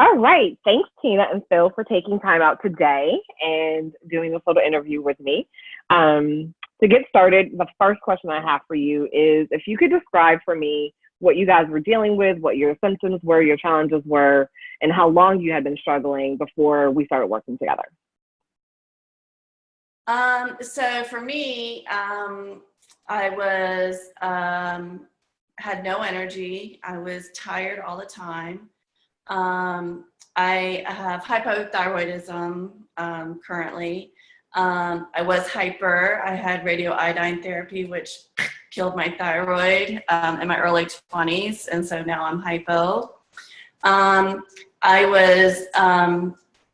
All right. Thanks, Tina and Phil, for taking time out today and doing this little interview with me. To get started, the first question I have for you is if you could describe for me what you guys were dealing with, what your symptoms were, your challenges were, and how long you had been struggling before we started working together. So for me, I was, had no energy. I was tired all the time. I have hypothyroidism, currently. I was hyper. I had radioiodine therapy, which killed my thyroid, in my early 20s. And so now I'm hypo. I was,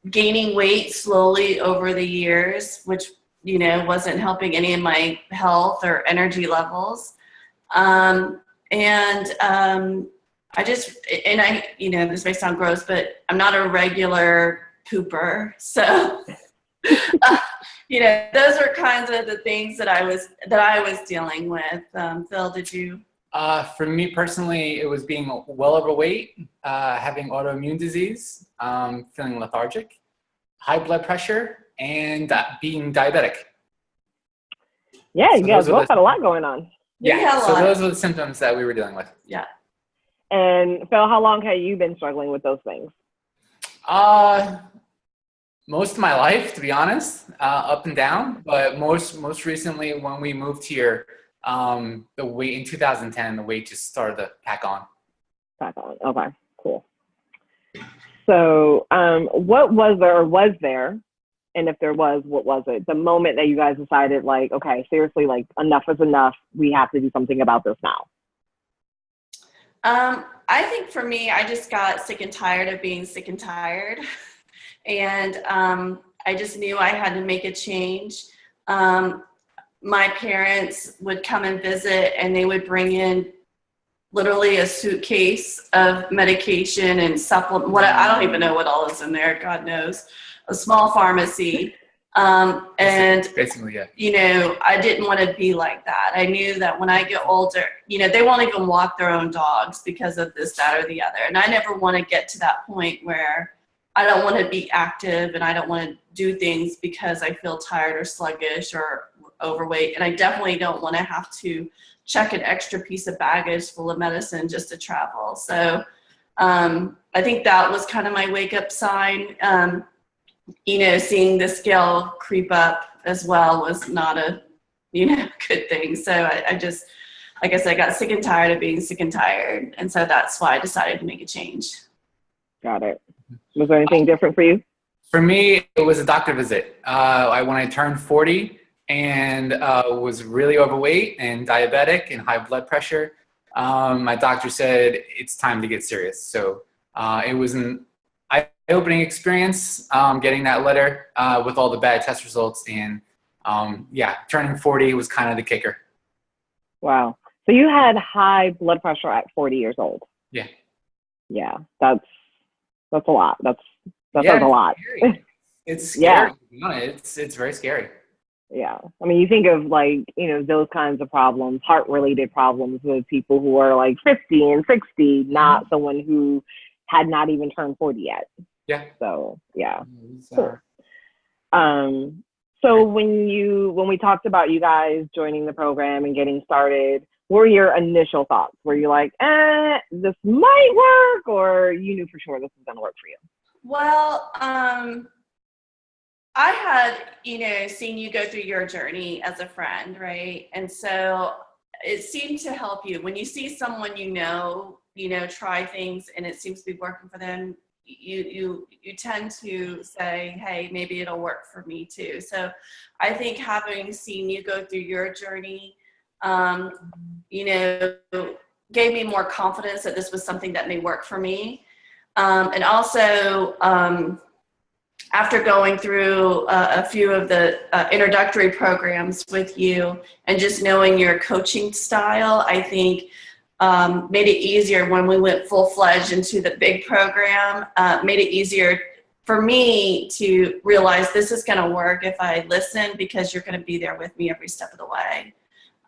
gaining weight slowly over the years, which, you know, wasn't helping any of my health or energy levels. I just, and I, you know, this may sound gross, but I'm not a regular pooper. So, you know, those are kinds of the things that I was dealing with. Phil, did you? For me personally, it was being well overweight, having autoimmune disease, feeling lethargic, high blood pressure, and being diabetic. Yeah, you guys both had a lot going on. Yeah, so those were the symptoms that we were dealing with. Yeah. And Phil, how long have you been struggling with those things? Most of my life, to be honest, up and down. But most recently, when we moved here, the weight in 2010, the weight just started to pack on. Okay, cool. So, what was there, or was there, and if there was, what was it? The moment that you guys decided, like, okay, seriously, like, enough is enough. We have to do something about this now. I think for me, I just got sick and tired of being sick and tired. And I just knew I had to make a change. My parents would come and visit, and they would bring in literally a suitcase of medication and supplement. I don't even know what all is in there. God knows. A small pharmacy. And basically, yeah. You know, I didn't want to be like that. I knew that when I get older, you know, they won't even walk their own dogs because of this, that, or the other. And I never want to get to that point where I don't want to be active and I don't want to do things because I feel tired or sluggish or overweight. And I definitely don't want to have to check an extra piece of baggage full of medicine just to travel. So I think that was kind of my wake up sign. You know, seeing the scale creep up as well was not a, you know, good thing. So I just, like I said, I got sick and tired of being sick and tired. And so that's why I decided to make a change. Got it. Was there anything different for you? For me, it was a doctor visit. When I turned 40 and was really overweight and diabetic and high blood pressure, my doctor said it's time to get serious. So it was an eye-opening experience, getting that letter with all the bad test results, and turning 40 was kind of the kicker. Wow. So you had high blood pressure at 40 years old. Yeah. Yeah, that's a lot. That's a lot. It's scary. Yeah. It's very scary. Yeah. I mean, you think of, like, you know, those kinds of problems, heart-related problems with people who are like 50 and 60, not someone who had not even turned 40 yet. Yeah. So, yeah. Cool. So when we talked about you guys joining the program and getting started, what were your initial thoughts? Were you like, this might work, or you knew for sure this was going to work for you? Well, I had, you know, seen you go through your journey as a friend, right? And so it seemed to help you. When you see someone you know, try things and it seems to be working for them, you tend to say, hey, maybe it'll work for me too. So I think having seen you go through your journey, you know, gave me more confidence that this was something that may work for me. And also, after going through a few of the introductory programs with you and just knowing your coaching style, I think made it easier when we went full-fledged into the big program, made it easier for me to realize this is going to work if I listen, because you're going to be there with me every step of the way.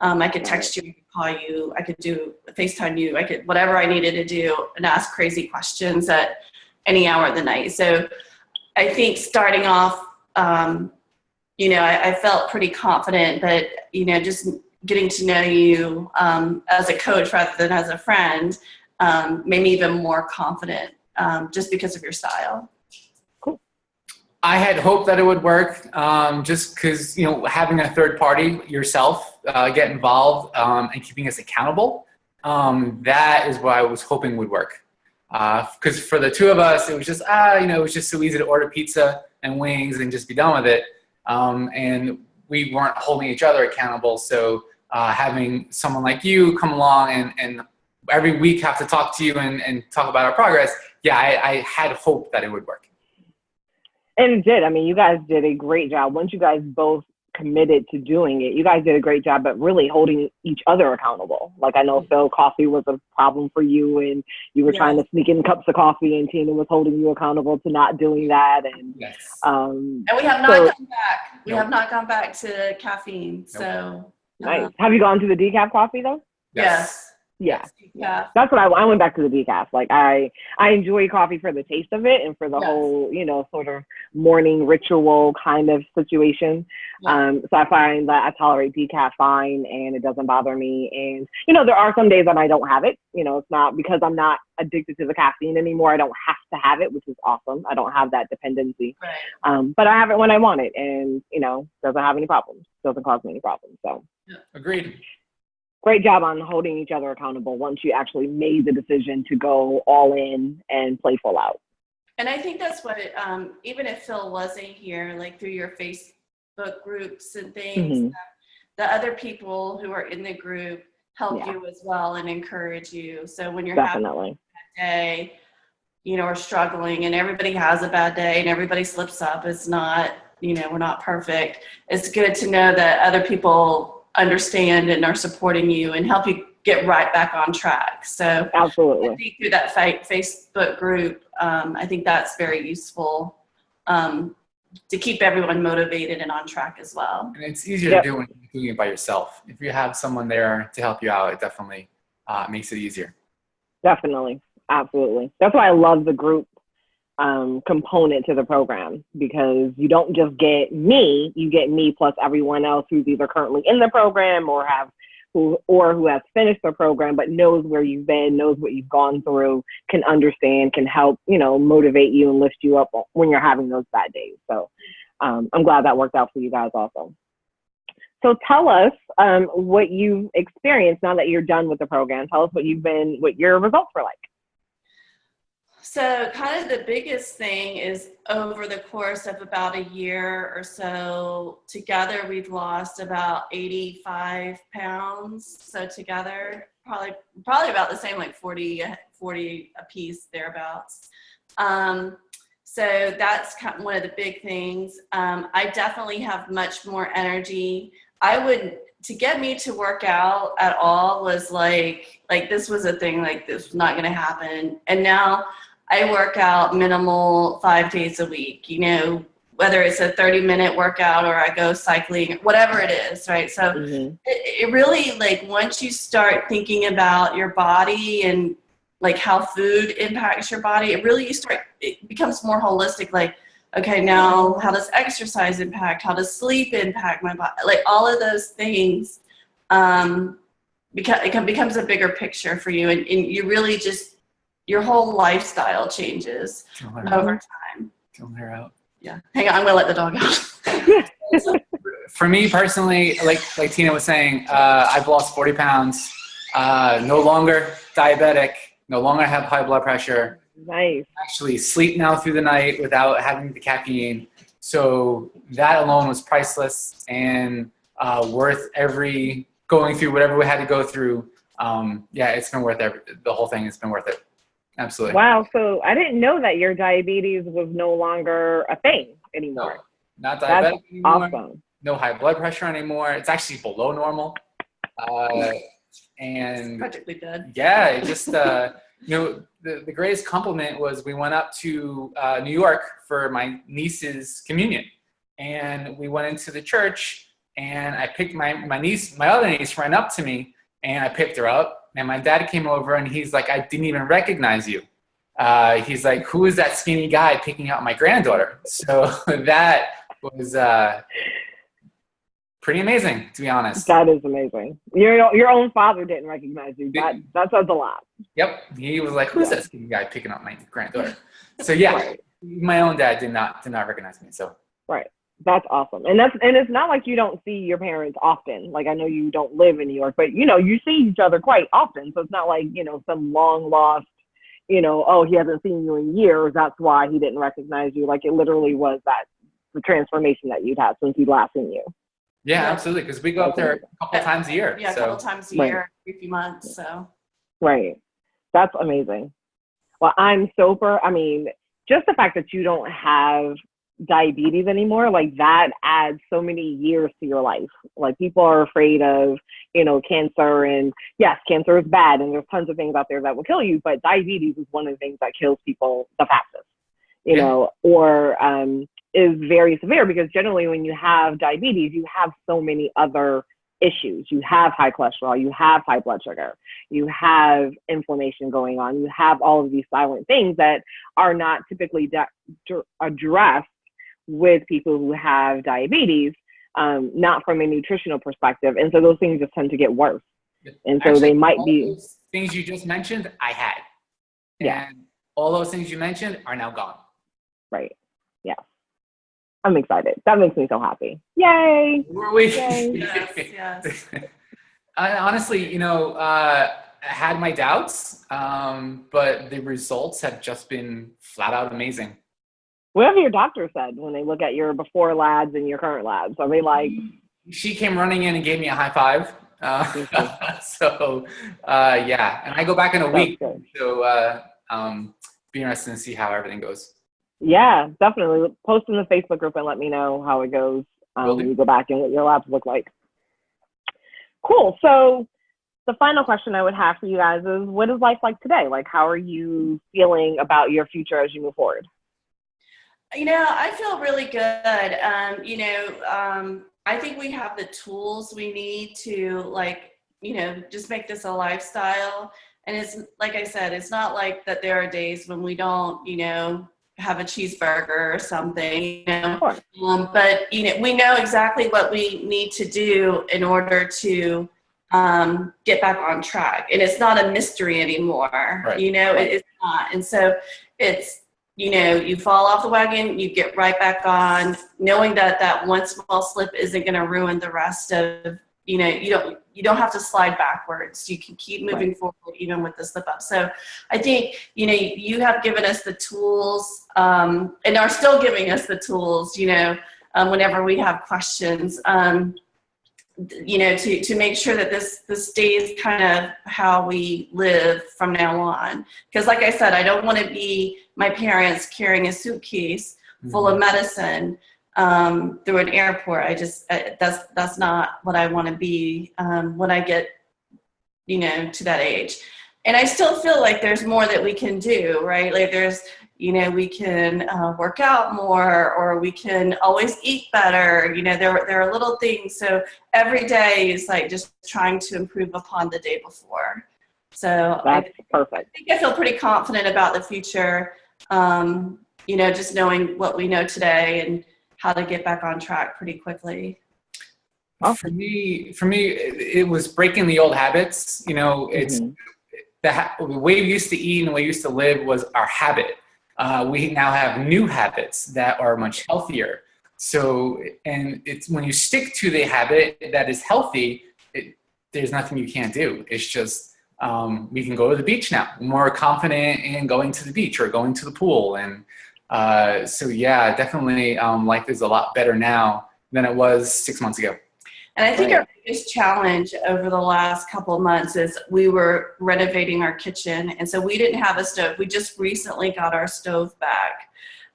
I could text you, I could call you, I could do FaceTime you, I could, whatever I needed to do, and ask crazy questions any hour of the night. So I think starting off, I felt pretty confident, but, just getting to know you as a coach rather than as a friend made me even more confident just because of your style. Cool. I had hoped that it would work just because, having a third party yourself get involved and keeping us accountable, that is what I was hoping would work. Because for the two of us, it was just, it was just so easy to order pizza and wings and just be done with it. And we weren't holding each other accountable. So having someone like you come along and every week have to talk to you and talk about our progress, I had hope that it would work. And it did. I mean, you guys did a great job. Once you guys both committed to doing it, you guys did a great job at really holding each other accountable. Like, I know, Phil, coffee was a problem for you, and you were trying to sneak in cups of coffee, and Tina was holding you accountable to not doing that. And and we have not gone back. We have not gone back to caffeine. So nice. Have you gone to the decaf coffee though? Yes. Yeah. That's what I went back to the decaf. Like, I enjoy coffee for the taste of it and for the whole, sort of morning ritual kind of situation. So I find that I tolerate decaf fine and it doesn't bother me. And, there are some days that I don't have it. It's not because I'm not addicted to the caffeine anymore. I don't have to have it, which is awesome. I don't have that dependency. Right. But I have it when I want it, and, doesn't have any problems. Doesn't cause me any problems. So Agreed. Great job on holding each other accountable once you actually made the decision to go all in and play full out. And I think that's what, even if Phil wasn't here, like through your Facebook groups and things, the other people who are in the group help you as well and encourage you. So when you're having a bad day, or struggling, and everybody has a bad day and everybody slips up, it's not, we're not perfect. It's good to know that other people understand and are supporting you and help you get right back on track. So absolutely, I think through that Facebook group, I think that's very useful to keep everyone motivated and on track as well. And it's easier to do when you're doing it by yourself. If you have someone there to help you out, it definitely makes it easier. Definitely. Absolutely. That's why I love the group component to the program, because you don't just get me, you get me plus everyone else who's either currently in the program or who has finished the program but knows where you've been, knows what you've gone through, can understand, can help, motivate you and lift you up when you're having those bad days. So I'm glad that worked out for you guys also. So tell us what you've experienced now that you're done with the program. Tell us what your results were like. So kind of the biggest thing is over the course of about a year or so, together we've lost about 85 pounds. So together, probably about the same, like 40 a piece, thereabouts. So that's kind of one of the big things. I definitely have much more energy. To get me to work out at all was like this was a thing, like this was not going to happen. And now I work out minimal 5 days a week, whether it's a 30-minute workout or I go cycling, whatever it is, right? So it really, like, once you start thinking about your body and like how food impacts your body, it becomes more holistic. Like, okay, now how does exercise impact? How does sleep impact my body? Like all of those things, it becomes a bigger picture for you, and you really just, your whole lifestyle changes over time. Killing her out. Yeah. Hang on, I'm gonna let the dog out. For me personally, like Tina was saying, I've lost 40 pounds. No longer diabetic. No longer have high blood pressure. Nice. Actually sleep now through the night without having the caffeine. So that alone was priceless and worth going through whatever we had to go through. It's been worth the whole thing. It's been worth it. Absolutely. Wow. So I didn't know that your diabetes was no longer a thing anymore. No, not diabetic anymore. Awesome. No high blood pressure anymore. It's actually below normal. And it's practically dead. Yeah, it just, the greatest compliment was we went up to New York for my niece's communion. And we went into the church and I picked my other niece ran up to me and I picked her up. And my dad came over and he's like, I didn't even recognize you. he's like, who is that skinny guy picking out my granddaughter? So that was pretty amazing, to be honest. That is amazing. Your own father didn't recognize you. That says a lot. Yep. He was like, who's that skinny guy picking up my granddaughter? So yeah, right. My own dad did not recognize me. So right. That's awesome. And it's not like you don't see your parents often. Like, I know you don't live in New York, but you see each other quite often. So it's not like, some long lost, oh, he hasn't seen you in years, that's why he didn't recognize you. Like, it literally was the transformation that you'd had since he'd last seen you. Yeah, absolutely. Because we go up there a couple times a year. Yeah, a couple times a year, every few months. So. Right. That's amazing. Well, just the fact that you don't have diabetes anymore, like that adds so many years to your life. Like, people are afraid of, cancer, and yes, cancer is bad and there's tons of things out there that will kill you, but diabetes is one of the things that kills people the fastest, or is very severe, because generally when you have diabetes, you have so many other issues. You have high cholesterol, you have high blood sugar, you have inflammation going on, you have all of these silent things that are not typically addressed with people who have diabetes, not from a nutritional perspective. And so those things just tend to get worse. And so they might be things you just mentioned, I had. Yeah. And all those things you mentioned are now gone. Right. Yeah. I'm excited. That makes me so happy. Yay. Were we? Yay. Yes. I honestly, I had my doubts, but the results have just been flat out amazing. What have your doctor said when they look at your before labs and your current labs? Are they like? She came running in and gave me a high five. So, yeah. And I go back in a week. Good. So, be interested to see how everything goes. Yeah, definitely. Post in the Facebook group and let me know how it goes when you go back and what your labs look like. Cool. So the final question I would have for you guys is, what is life like today? Like, how are you feeling about your future as you move forward? I feel really good. I think we have the tools we need to just make this a lifestyle. And it's, like I said, it's not like that there are days when we don't, have a cheeseburger or something, but, we know exactly what we need to do in order to get back on track. And it's not a mystery anymore, right. It's not. And so it's, you fall off the wagon, you get right back on, knowing that one small slip isn't going to ruin the rest of, you don't have to slide backwards. You can keep moving forward even with the slip up. So I think, you have given us the tools and are still giving us the tools, whenever we have questions, to make sure that this stays kind of how we live from now on. Because like I said, I don't want to be my parents carrying a suitcase full of medicine through an airport. That's not what I want to be when I get, to that age. And I still feel like there's more that we can do, right? Like there's, we can work out more, or we can always eat better. There are little things. So every day is like just trying to improve upon the day before. So that's perfect. I think I feel pretty confident about the future. Just knowing what we know today and how to get back on track pretty quickly. For me, it was breaking the old habits. It's the way we used to eat and the way we used to live was our habit. We now have new habits that are much healthier. So, and it's when you stick to the habit that is healthy, there's nothing you can't do. It's just, we can go to the beach now. We're more confident in going to the beach or going to the pool. And so, yeah, definitely life is a lot better now than it was 6 months ago. And I think our biggest challenge over the last couple of months is we were renovating our kitchen. And so we didn't have a stove. We just recently got our stove back.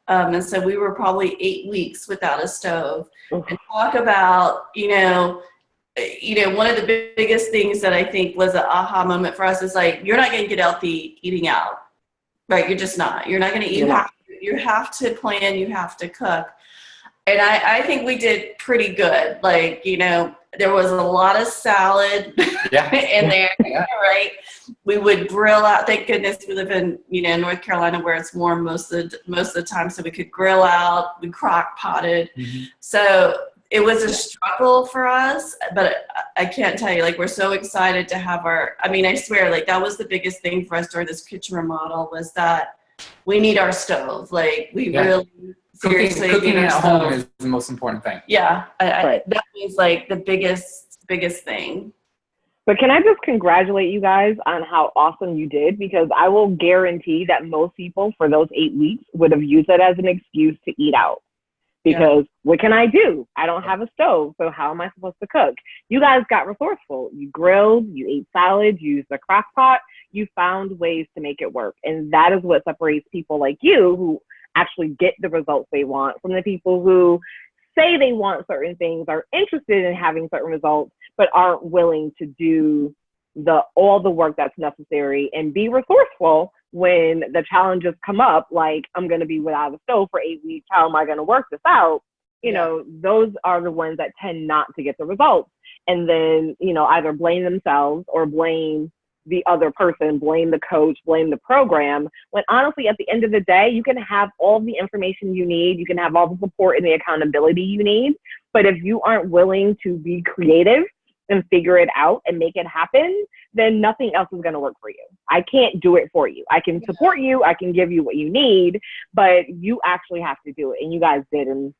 And so we were probably 8 weeks without a stove. And talk about, one of the biggest things that I think was an aha moment for us is like, you're not going to get healthy eating out, right? You're just not. You're not going to eat. You have to plan. You have to cook. And I think we did pretty good. Like, there was a lot of salad in there, right? We would grill out. Thank goodness we live in, North Carolina where it's warm most of the time, so we could grill out. We crock potted. So it was a struggle for us, but I can't tell you, like, we're so excited to have I swear, like, that was the biggest thing for us during this kitchen remodel, was that we need our stove. Like, we really seriously cooking need our at stove. home is the most important thing. Yeah, that was like the biggest thing. But can I just congratulate you guys on how awesome you did? Because I will guarantee that most people for those 8 weeks would have used it as an excuse to eat out. Because what can I do? I don't have a stove, so how am I supposed to cook? You guys got resourceful. You grilled, you ate salad, you used a crock pot, you found ways to make it work. And that is what separates people like you who actually get the results they want from the people who say they want certain things, are interested in having certain results, but aren't willing to do all the work that's necessary and be resourceful when the challenges come up, like, I'm going to be without a stove for 8 weeks. How am I going to work this out? Those are the ones that tend not to get the results. And then, either blame themselves or blame the other person, blame the coach, blame the program, when honestly, at the end of the day, you can have all the information you need. You can have all the support and the accountability you need. But if you aren't willing to be creative and figure it out and make it happen, then nothing else is going to work for you. I can't do it for you. I can support you. I can give you what you need, but you actually have to do it. And you guys did. And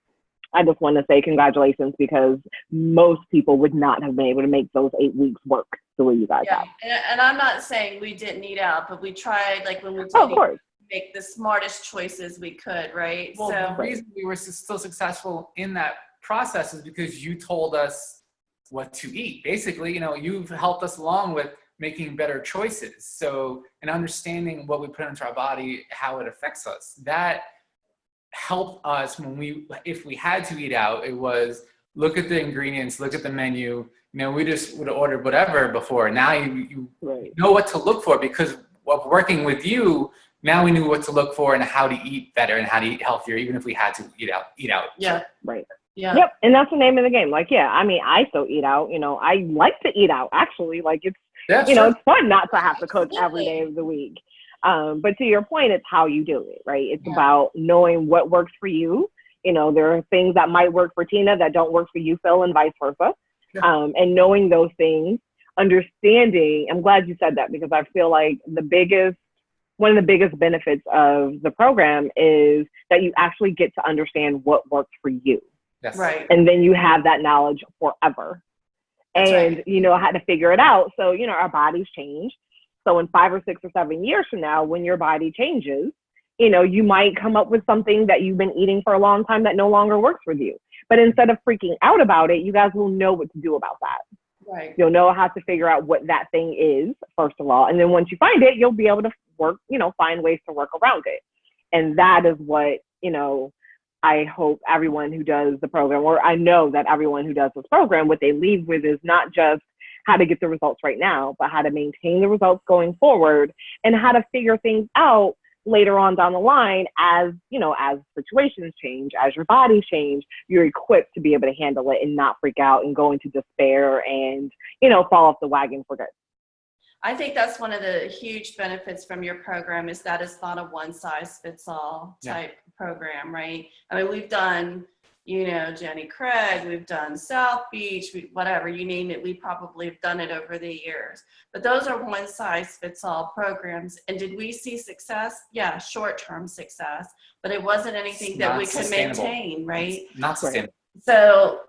I just want to say congratulations, because most people would not have been able to make those 8 weeks work the way you guys have. And I'm not saying we didn't eat out, but we tried, like, when we did make the smartest choices we could, right? Well, the reason we were so successful in that process is because you told us what to eat. Basically, you've helped us along with making better choices. So, and understanding what we put into our body, how it affects us. That helped us if we had to eat out, it was look at the ingredients, look at the menu. We just would have ordered whatever before. Now you know what to look for, because of working with you, now we knew what to look for and how to eat better and how to eat healthier, even if we had to eat out. Yeah. Right. Yeah. Yep. And that's the name of the game. Like, I still eat out. I like to eat out, actually. Like, it's, it's fun not to have to cook every day of the week. But to your point, it's how you do it, right? It's about knowing what works for you. There are things that might work for Tina that don't work for you, Phil, and vice versa. Yeah. And knowing those things, understanding, I'm glad you said that, because I feel like one of the biggest benefits of the program is that you actually get to understand what works for you. Yes. Right. And then you have that knowledge forever. And you know how to figure it out. So, our bodies change. So in 5 or 6 or 7 years from now, when your body changes, you might come up with something that you've been eating for a long time that no longer works with you. But instead of freaking out about it, you guys will know what to do about that. Right. You'll know how to figure out what that thing is, first of all. And then once you find it, you'll be able to work, find ways to work around it. And that is what, I hope everyone who does the program, or I know that everyone who does this program, what they leave with is not just how to get the results right now, but how to maintain the results going forward, and how to figure things out later on down the line as situations change, as your body change, you're equipped to be able to handle it and not freak out and go into despair and, fall off the wagon for good. I think that's one of the huge benefits from your program, is that it's not a one-size-fits-all type program, right? I mean, we've done, Jenny Craig, we've done South Beach, whatever, you name it, we probably have done it over the years. But those are one-size-fits-all programs. And did we see success? Yeah, short-term success. But it wasn't anything that we could maintain, right? It's not sustainable. So,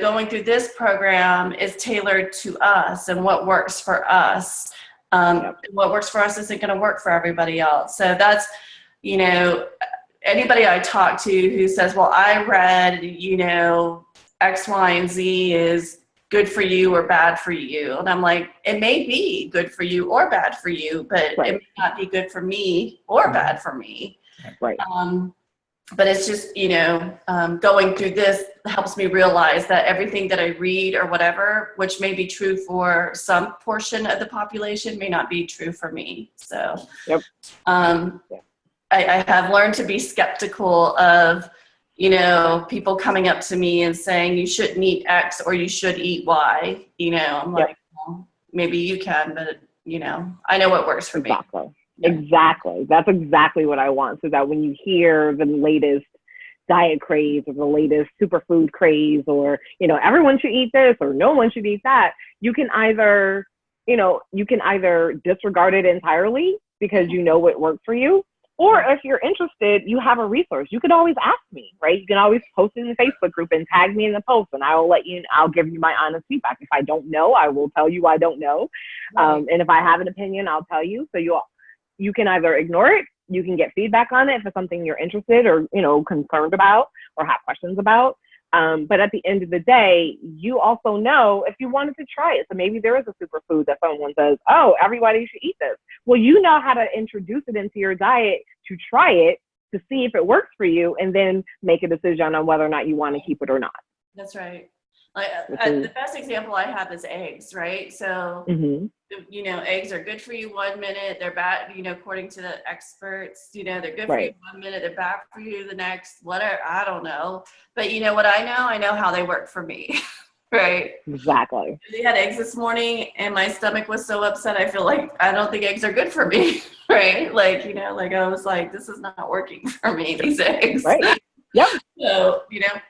going through this program is tailored to us and what works for us. What works for us isn't going to work for everybody else. So that's, anybody I talk to who says, well, I read, X, Y, and Z is good for you or bad for you. And I'm like, it may be good for you or bad for you, but it may not be good for me or bad for me. Right. But it's just, going through this helps me realize that everything that I read or whatever, which may be true for some portion of the population, may not be true for me. So I have learned to be skeptical of, people coming up to me and saying you shouldn't eat X or you should eat Y. I'm like, well, maybe you can, but I know what works for me. Exactly. That's exactly what I want. So that when you hear the latest diet craze or the latest superfood craze, or, everyone should eat this or no one should eat that, you can either disregard it entirely because you know what works for you. Or if you're interested, you have a resource. You can always ask me, right? You can always post it in the Facebook group and tag me in the post, and I'll give you my honest feedback. If I don't know, I will tell you I don't know. Right. And if I have an opinion, I'll tell you. So you can either ignore it, you can get feedback on it if it's something you're interested or, concerned about or have questions about. But at the end of the day, you also know if you wanted to try it. So maybe there is a superfood that someone says, oh, everybody should eat this. Well, you know how to introduce it into your diet to try it, to see if it works for you, and then make a decision on whether or not you want to keep it or not. That's right. The best example I have is eggs, right? So, eggs are good for you 1 minute, they're bad, according to the experts, they're good for you 1 minute, they're bad for you the next, whatever, I don't know. But what I know how they work for me, right? Exactly. They had eggs this morning and my stomach was so upset, I feel like I don't think eggs are good for me, right? I was like, this is not working for me, these eggs. Right. Yep. So,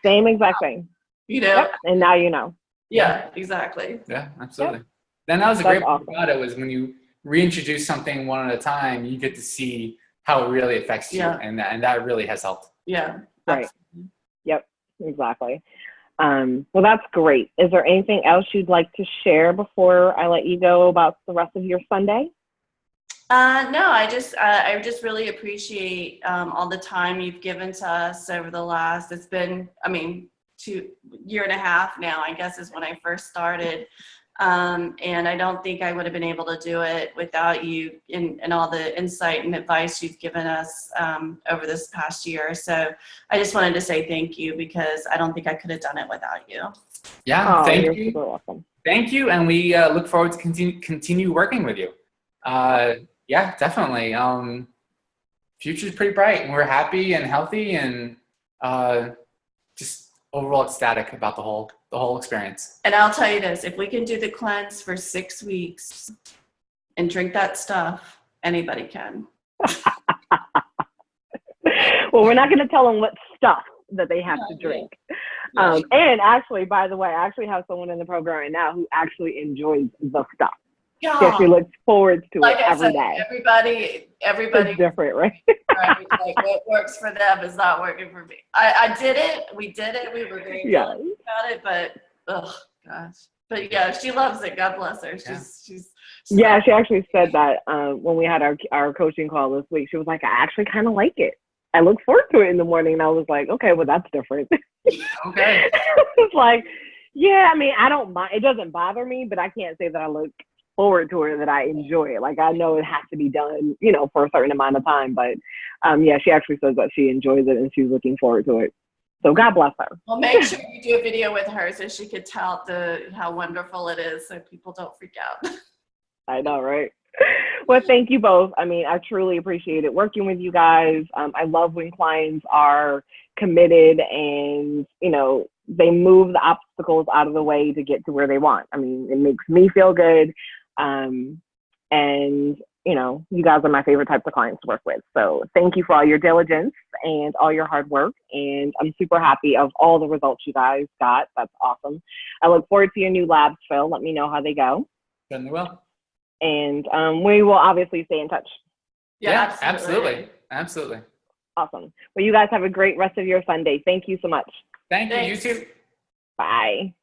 Same exact thing. Yep. And now you know. Yeah, exactly. Yeah, absolutely. Yep. Then that was a great part about it, was when you reintroduce something one at a time, you get to see how it really affects you, and that really has helped. Yeah. Right. Absolutely. Yep. Exactly. Well, that's great. Is there anything else you'd like to share before I let you go about the rest of your Sunday? No, I just really appreciate all the time you've given to us over the last, it's been, 2.5 years now, I guess, is when I first started. And I don't think I would have been able to do it without you and all the insight and advice you've given us over this past year. So I just wanted to say thank you, because I don't think I could have done it without you. Yeah, thank you. Super welcome. Thank you, and we look forward to continue working with you. Yeah, definitely. Future's pretty bright, and we're happy and healthy, and just overall ecstatic about the whole experience. And I'll tell you this, if we can do the cleanse for 6 weeks and drink that stuff, anybody can. Well, we're not going to tell them what stuff that they have to drink. And actually, by the way, I actually have someone in the program right now who actually enjoys the stuff. Yeah. She actually looks forward to it every day. Everybody is different, right? Right. Like what works for them is not working for me. I did it. We did it. We were very about it, but oh gosh. But yeah, she loves it. God bless her. She's she actually said that when we had our coaching call this week. She was like, I actually kind of like it. I look forward to it in the morning. And I was like, okay, well, that's different. Okay. It's like, yeah, I don't mind. It doesn't bother me, but I can't say that I look forward to it, that I enjoy it. Like, I know it has to be done, for a certain amount of time. But she actually says that she enjoys it and she's looking forward to it. So God bless her. Well, make sure you do a video with her so she could tell how wonderful it is, so people don't freak out. I know, right? Well, thank you both. I truly appreciate it working with you guys. I love when clients are committed and, they move the obstacles out of the way to get to where they want. It makes me feel good. And, you guys are my favorite types of clients to work with. So thank you for all your diligence and all your hard work. And I'm super happy of all the results you guys got. That's awesome. I look forward to your new labs, Phil. Let me know how they go. Certainly will. And we will obviously stay in touch. Yeah, absolutely. Awesome. Well, you guys have a great rest of your Sunday. Thank you so much. Thank you. You too. Bye.